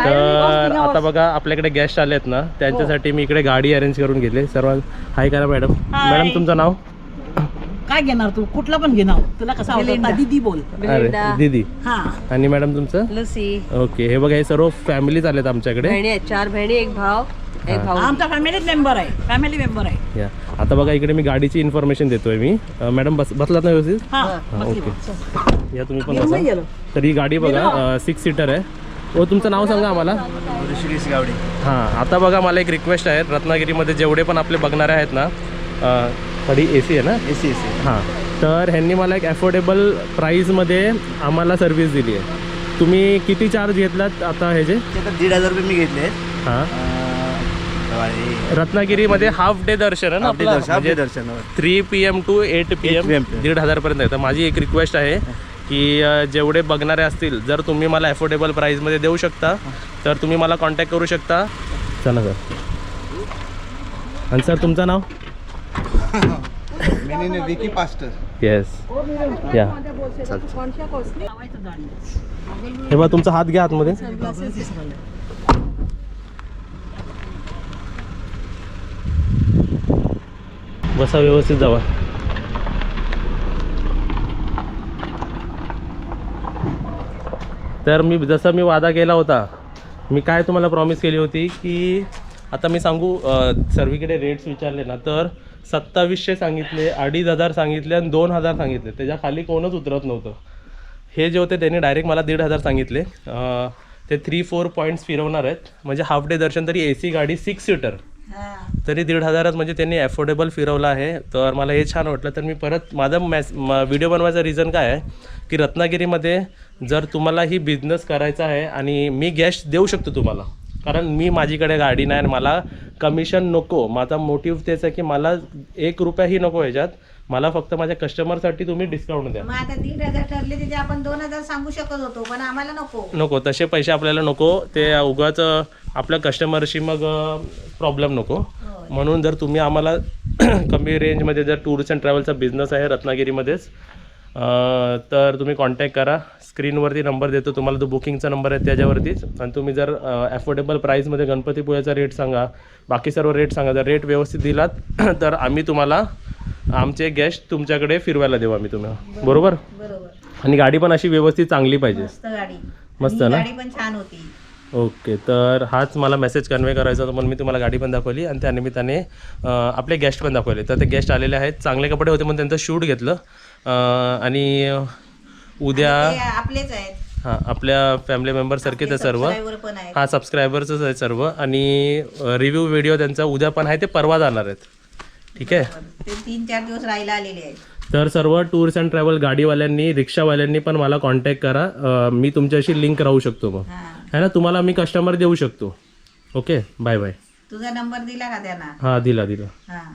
तर आता बघा आपल्याकडे गेस्ट आलेत ना, त्यांच्यासाठी मी इकडे गाडी अरेंज करून घेतली. सर्व हाय करा मॅडम. मॅडम तुमचं नाव काय घेणार तू? कुठला पण घेणार, तुला कसं आवडतं? दीदी बोल. अरे दीदी. हा. आणि मॅडम तुमचं? लसी. ओके, हे बघा हे सर्व फॅमिलीज आलेत आमच्याकडे. बहिणी आहेत, 4 बहिणी, एक भाऊ. आमचा फॅमिली मेंबर आहे, फॅमिली मेंबर आहे. या आता बघा इकडे मी गाडीची इन्फॉर्मेशन देतोय मी. मॅडम बसलात ना व्यवस्थित? हा, ओके, या तुम्ही पण बसा. तर ही गाडी बघा 6 सीटर आहे. हो, तुमचं नाव सांगा आम्हाला. ऋषिकेश गावडे. हां, आता बघा मला एक रिक्वेस्ट आहे. रत्नागिरीमध्ये जेवढे पण आपले बघणारे आहेत ना, थोडी AC आहे ना? AC. हां, तर ह्यांनी मला एक अफोर्डेबल प्राईजमध्ये आम्हाला सर्व्हिस दिली आहे. तुम्ही किती चार्ज घेतलात आता ह्याचे? 1,500 रुपये मी घेतले. हां, रत्नागिरीमध्ये हाफ डे दर्शन आहे ना आपलं, म्हणजे दर्शन 3 PM to 8 PM 1,500 पर्यंत आहे. तर माझी एक रिक्वेस्ट आहे की जेवढे बघणारे असतील, जर तुम्ही मला अफोर्डेबल प्राईजमध्ये देऊ शकता तर तुम्ही मला कॉन्टॅक्ट करू शकता. चला सर. आणि सर तुमचं नाव? विकी पास्टर. येस, या. हे बघा तुमचा हात घ्या आतमध्ये. बसा, व्यवस्थित जावा. तर जसं मी वादा केला होता, मी काय तुम्हाला प्रॉमिस केली होती की आता मी सांगू, सर्वीकडे रेट्स विचारले ना तर 2700 सांगितले, 2,500 सांगितले आणि 2,000 सांगितले. त्याच्या खाली कोणच उतरत नव्हतं. हे जे होते त्यांनी डायरेक्ट मला 1,500 सांगितले. ते 3-4 पॉईंट्स फिरवणार आहेत, म्हणजे हाफ डे दर्शन. तरी AC गाडी 6 सीटर तरी 1,500 म्हणजे त्यांनी अफोर्डेबल फिरवलं आहे. तर मला हे छान वाटलं. तर मी परत माझा व्हिडिओ बनवायचा रिझन काय आहे की रत्नागिरीमध्ये जर तुम्हाला ही बिझनेस करायचा आहे आणि मी गेस्ट देऊ शकतो तुम्हाला, कारण मी माझीकडे गाडी नाही आणि मला कमिशन नको. माझा मोटिव्ह तेच आहे की मला 1 रुपयाही नको ह्याच्यात. मला फक्त माझ्या कस्टमरसाठी तुम्ही डिस्काउंट द्या. मग आता 1,500 ठरले तिथे आपण 2,000 सांगू शकत होतो, पण आम्हाला नको तसे पैसे आपल्याला नको. ते उगाच आपल्या कस्टमरशी मग प्रॉब्लेम नको. म्हणून जर तुम्ही आम्हाला कमी रेंजमध्ये जर टूर्स अँड ट्रॅव्हलचा बिझनेस आहे रत्नागिरीमध्येच, तर तुम्ही कॉन्टॅक्ट करा. स्क्रीनवरती नंबर देतो तुम्हाला, तो बुकिंगचा नंबर आहे त्याच्यावरतीच. आणि तुम्ही जर अफोर्डेबल प्राईजमध्ये गणपतीपुळ्याचा रेट सांगा, बाकी सर्व रेट सांगा. जर रेट व्यवस्थित दिलात तर आम्ही तुम्हाला आमचे गेस्ट तुमच्याकडे फिरवायला देऊ आम्ही तुम्हाला. बरोबर? आणि गाडी पण अशी व्यवस्थित चांगली पाहिजे. मस्त ना? गाडी पण छान होती. ओके, तर हाच मला मेसेज कन्वे करायचा होता म्हणून मी तुम्हाला गाडी पण दाखवली आणि त्यानिमित्ताने आपले गेस्ट पण दाखवले. तर ते गेस्ट आलेले आहेत, चांगले कपडे होते म्हणून त्यांचं शूट घेतलं. आणि उद्या आपलेच आहेत. हां, आपल्या फॅमिली मेंबरसारखेच आहे सर्व. हां, सबस्क्रायबर्सच आहे सर्व. आणि रिव्ह्यू व्हिडिओ त्यांचा उद्या पण आहे, ते परवा जाणार आहेत. ठीक आहे, ते 3-4 दिवस राहायला आलेले आहेत. तर सर्व टूर्स अँड ट्रॅव्हल गाडीवाल्यांनी, रिक्षावाल्यांनी पण मला कॉन्टॅक्ट करा. मी तुमच्याशी लिंक राहू शकतो मग, है ना? तुम्हाला मी कस्टमर देऊ शकतो. Okay, bye bye. तुझा नंबर दिला का त्यांना? हां, दिला. हां.